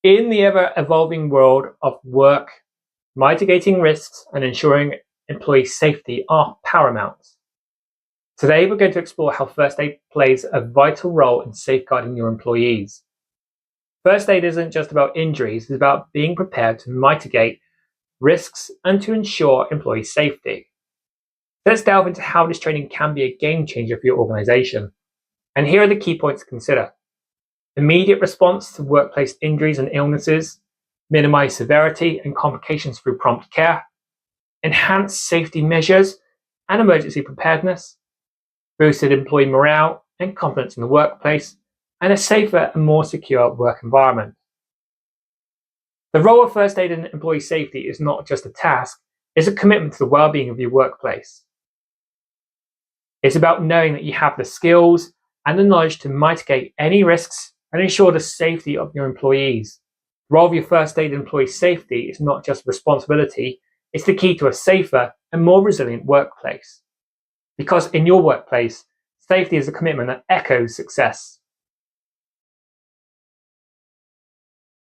In the ever-evolving world of work, mitigating risks and ensuring employee safety are paramount. Today, we're going to explore how first aid plays a vital role in safeguarding your employees. First aid isn't just about injuries, it's about being prepared to mitigate risks and to ensure employee safety. Let's delve into how this training can be a game changer for your organization. And here are the key points to consider. Immediate response to workplace injuries and illnesses, minimize severity and complications through prompt care, enhanced safety measures and emergency preparedness, boosted employee morale and confidence in the workplace, and a safer and more secure work environment. The role of first aid in employee safety is not just a task, it's a commitment to the well-being of your workplace. It's about knowing that you have the skills and the knowledge to mitigate any risks and ensure the safety of your employees. The role of your first aid in employee safety is not just a responsibility, it's the key to a safer and more resilient workplace. Because in your workplace, safety is a commitment that echoes success.